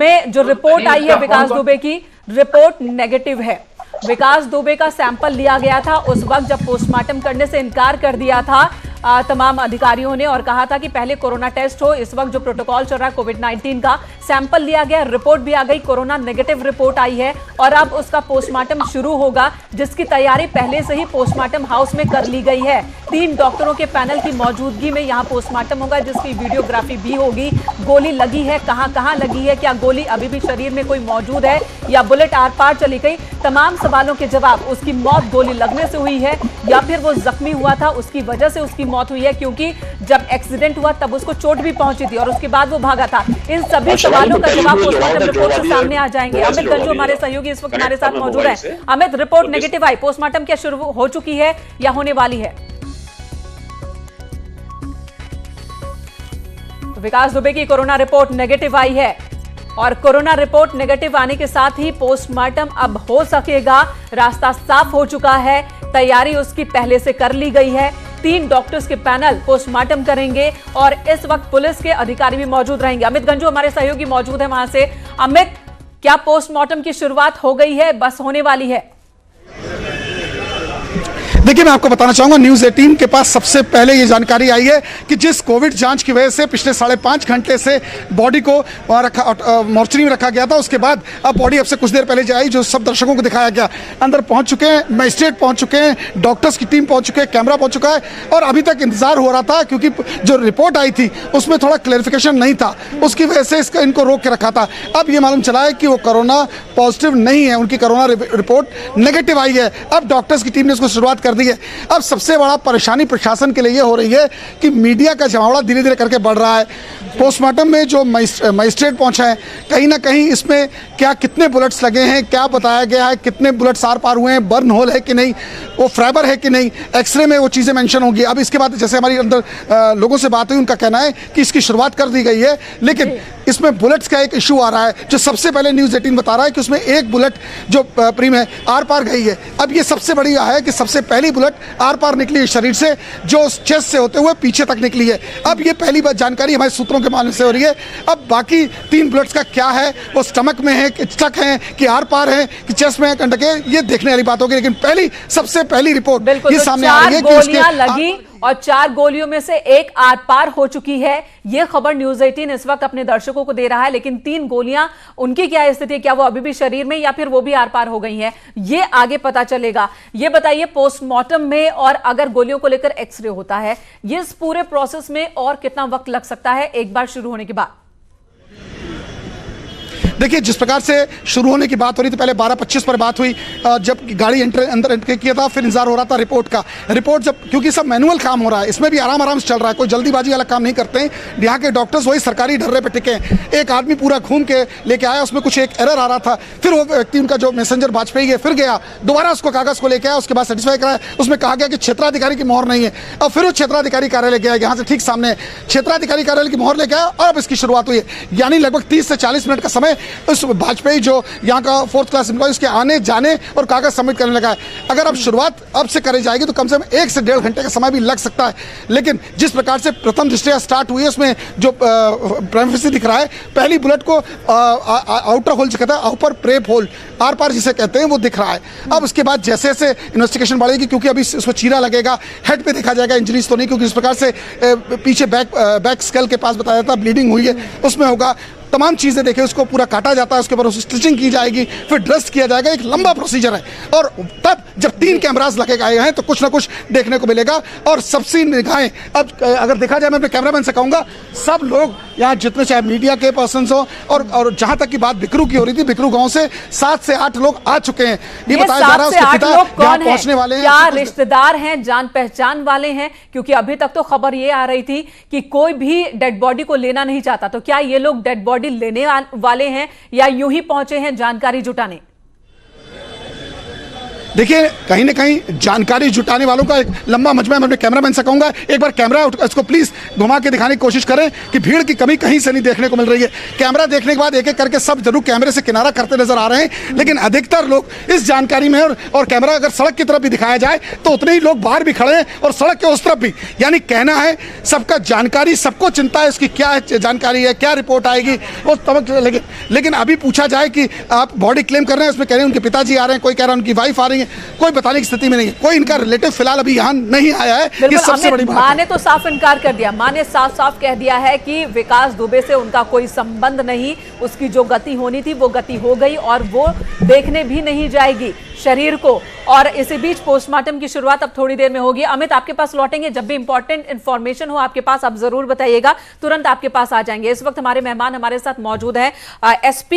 में जो रिपोर्ट आई है विकास दुबे की, रिपोर्ट नेगेटिव है। विकास दुबे का सैंपल लिया गया था उस वक्त जब पोस्टमार्टम करने से इनकार कर दिया था तमाम अधिकारियों ने और कहा था कि पहले कोरोना टेस्ट हो। इस वक्त जो प्रोटोकॉल चल रहा है कोविड-19 का, सैंपल लिया गया, रिपोर्ट भी आ गई, कोरोना नेगेटिव रिपोर्ट आई है और अब उसका पोस्टमार्टम शुरू होगा, जिसकी तैयारी पहले से ही पोस्टमार्टम हाउस में कर ली गई है। 3 डॉक्टरों के पैनल की मौजूदगी में यहां पोस्टमार्टम होगा, जिसकी वीडियोग्राफी भी होगी। गोली लगी है, कहां लगी है, क्या गोली अभी भी शरीर में कोई मौजूद है या बुलेट आर पार चली गई, तमाम सवालों के जवाब। उसकी मौत गोली लगने से हुई है या फिर वो जख्मी हुआ था, उसकी वजह से उसकी मौत हुई है, क्योंकि जब एक्सीडेंट हुआ तब उसको चोट भी पहुंची थी और उसके बाद वो भागा था। इन सभी सवालों का जवाब पोस्टमार्टम रिपोर्ट से सामने आ जाएंगे। अमित गंजू हमारे सहयोगी इस वक्त हमारे साथ मौजूद है। अमित, रिपोर्ट नेगेटिव आई, पोस्टमार्टम क्या शुरू हो चुकी है या होने वाली है? विकास दुबे की कोरोना रिपोर्ट नेगेटिव आई है और कोरोना रिपोर्ट नेगेटिव आने के साथ ही पोस्टमार्टम अब हो सकेगा। रास्ता साफ हो चुका है, तैयारी उसकी पहले से कर ली गई है। 3 डॉक्टर्स के पैनल पोस्टमार्टम करेंगे और इस वक्त पुलिस के अधिकारी भी मौजूद रहेंगे। अमित गंजू हमारे सहयोगी मौजूद है वहां से। अमित, क्या पोस्टमार्टम की शुरुआत हो गई है, बस होने वाली है? देखिए, मैं आपको बताना चाहूंगा, न्यूज़ 18 के पास सबसे पहले ये जानकारी आई है कि जिस कोविड जांच की वजह से पिछले 5.5 घंटे से बॉडी को मोर्चरी में रखा गया था, उसके बाद अब बॉडी अब से कुछ देर पहले आई, जो सब दर्शकों को दिखाया गया। अंदर पहुंच चुके हैं, मजिस्ट्रेट पहुंच चुके हैं, डॉक्टर्स की टीम पहुंच चुके हैं, कैमरा पहुंच चुका है और अभी तक इंतजार हो रहा था क्योंकि जो रिपोर्ट आई थी उसमें थोड़ा क्लैरिफिकेशन नहीं था, उसकी वजह से इनको रोक के रखा था। अब ये मालूम चला है कि वो कोरोना पॉजिटिव नहीं है, उनकी कोरोना रिपोर्ट नेगेटिव आई है। अब डॉक्टर्स की टीम ने इसको शुरुआत कर दी है। अब सबसे बड़ा परेशानी प्रशासन के लिए ये हो रही है कि मीडिया का जमावड़ा धीरे धीरे करके बढ़ रहा है। पोस्टमार्टम में जो मजिस्ट्रेट पहुंचा है, कहीं ना कहीं इसमें क्या कितने बुलेट्स लगे हैं, क्या बताया गया है, कितने बुलेट्स आर पार हुए हैं, बर्न होल है कि नहीं, वो फ्राइबर है कि नहीं, एक्सरे में वो चीज़ें मेंशन होंगी। अब इसके बाद जैसे हमारी अंदर लोगों से बात हुई, उनका कहना है कि इसकी शुरुआत कर दी गई है, लेकिन इसमें बुलेट्स का एक इशू आ रहा है जो सबसे पहले न्यूज़ 18 बता रहा है कि उसमें एक बुलेट जो प्रीम है आर पार गई है। अब ये सबसे बड़ी है कि सबसे पहली बुलेट आर पार निकली है शरीर से, जो चेस्ट से होते हुए पीछे तक निकली है। अब ये पहली बात जानकारी हमारे सूत्रों के माध्यम से हो रही है। अब बाकी 3 बुलेट्स का क्या है, वो स्टमक में है कि स्टक है कि आर पार है कि चेस्ट में है, कंडक है, ये देखने वाली बात होगी। लेकिन सबसे पहली रिपोर्ट ये सामने आ रही है कि गोलियां लगी और 4 गोलियों में से एक आर पार हो चुकी है। यह खबर न्यूज़ 18 इस वक्त अपने दर्शकों को दे रहा है, लेकिन 3 गोलियां, उनकी क्या स्थिति है, क्या वो अभी भी शरीर में या फिर वो भी आर पार हो गई हैं, ये आगे पता चलेगा। ये बताइए, पोस्टमार्टम में और अगर गोलियों को लेकर एक्सरे होता है, ये इस पूरे प्रोसेस में और कितना वक्त लग सकता है एक बार शुरू होने के बाद? देखिए, जिस प्रकार से शुरू होने की बात हो रही थी, पहले 12:25 पर बात हुई, जब गाड़ी अंदर एंटर किया था, फिर इंतजार हो रहा था रिपोर्ट का। रिपोर्ट जब, क्योंकि सब मैनुअल काम हो रहा है, इसमें भी आराम से चल रहा है, कोई जल्दीबाजी वाला काम नहीं करते हैं। यहाँ के डॉक्टर्स वही सरकारी ढर्रे पे टिके हैं। एक आदमी पूरा घूम के लेके आया, उसमें कुछ एक एरर आ रहा था, फिर वो व्यक्ति, उनका जो मैसेंजर वाजपेयी है, फिर गया दोबारा उसको कागज को लेके आया, उसके बाद सेटिस्फाई कराया। उसमें कहा गया कि क्षेत्राधिकारी की मोहर नहीं है। अब फिर वो क्षेत्राधिकारी कार्यालय गया, यहाँ से ठीक सामने क्षेत्राधिकारी कार्यालय की मोहर लेके आया और अब इसकी शुरुआत हुई है। यानी लगभग 30 से 40 मिनट का समय उस वाजपेयी जो यहाँ का 4th क्लास एम्प्लॉय, उसके आने जाने और कागज सबमिट करने लगा है। अगर अब शुरुआत अब से करी जाएगी तो कम से कम 1 से 1.5 घंटे का समय भी लग सकता है। लेकिन जिस प्रकार से प्रथम दृष्टया स्टार्ट हुई है, उसमें जो प्राइमेसी दिख रहा है, पहली बुलेट को आउटर होल कहता है, ऊपर प्रेप होल, आर पार जिसे कहते हैं, वो दिख रहा है। अब उसके बाद जैसे जैसे इन्वेस्टिगेशन बढ़ेगी, क्योंकि अभी इसको चीरा लगेगा, हेड पे देखा जाएगा, इंजरीज तो नहीं, क्योंकि इस प्रकार से पीछे बैक स्कल के पास बताया जाता है ब्लीडिंग हुई है, उसमें होगा। तमाम चीज़ें देखें, उसको पूरा काटा जाता है, उसके ऊपर स्टिचिंग की जाएगी, फिर ड्रेस किया जाएगा, एक लंबा प्रोसीजर है। और तब जब 3 कैमरास लगे गए हैं तो कुछ ना कुछ देखने को मिलेगा। और सबसे निगाहें, अब अगर देखा जाए, मैं अपने कैमरामैन से कहूँगा, सब लोग यहाँ जितने, चाहे मीडिया के पर्सन्स हो और जहाँ तक की बात बिकरू की हो रही थी, बिकरू गाँव से 7 से 8 लोग आ चुके हैं। ये बताया जा रहा है उसके पिता यहाँ पहुँचने वाले हैं। क्या रिश्तेदार हैं, जान पहचान वाले हैं? क्योंकि अभी तक तो खबर ये आ रही थी कि कोई भी डेड बॉडी को लेना नहीं चाहता, तो क्या ये लोग डेड बॉडी लेने वाले हैं या यूं ही पहुंचे हैं जानकारी जुटाने? देखिए कहीं ना कहीं जानकारी जुटाने वालों का एक लंबा मजमा है। मैं अपने कैमरामैन से कहूंगा एक बार कैमरा इसको प्लीज घुमा के दिखाने की कोशिश करें कि भीड़ की कमी कहीं से नहीं देखने को मिल रही है। कैमरा देखने के बाद एक एक करके सब जरूर कैमरे से किनारा करते नजर आ रहे हैं, लेकिन अधिकतर लोग इस जानकारी में और कैमरा अगर सड़क की तरफ भी दिखाया जाए तो उतने ही लोग बाहर भी खड़े हैं और सड़क के उस तरफ भी। यानी कहना है सबका जानकारी, सबको चिंता है उसकी क्या जानकारी है, क्या रिपोर्ट आएगी वो तब। लेकिन अभी पूछा जाए कि आप बॉडी क्लेम कर रहे हैं, उसमें कह रहे हैं उनके पिताजी आ रहे हैं, कोई कह रहा है उनकी वाइफ आ रही है, कोई बताने की स्थिति में नहीं है। कोई इनका रिलेटिव फिलहाल अभी यहाँ नहीं आया है। ये सबसे बड़ी बात है। मां ने तो साफ इनकार कर दिया, मां ने साफ साफ कह दिया है कि विकास दुबे से उनका कोई संबंध नहीं, उसकी जो गति होनी थी वो गति हो गई और वो देखने भी नहीं जाएगी शरीर को। और इसी बीच पोस्टमार्टम की शुरुआत अब थोड़ी देर में होगी। अमित आपके पास लौटेंगे, जब भी इंपॉर्टेंट इंफॉर्मेशन हो आपके पास आप जरूर बताइएगा, तुरंत आपके पास आ जाएंगे। इस वक्त हमारे मेहमान हमारे साथ मौजूद है एसपी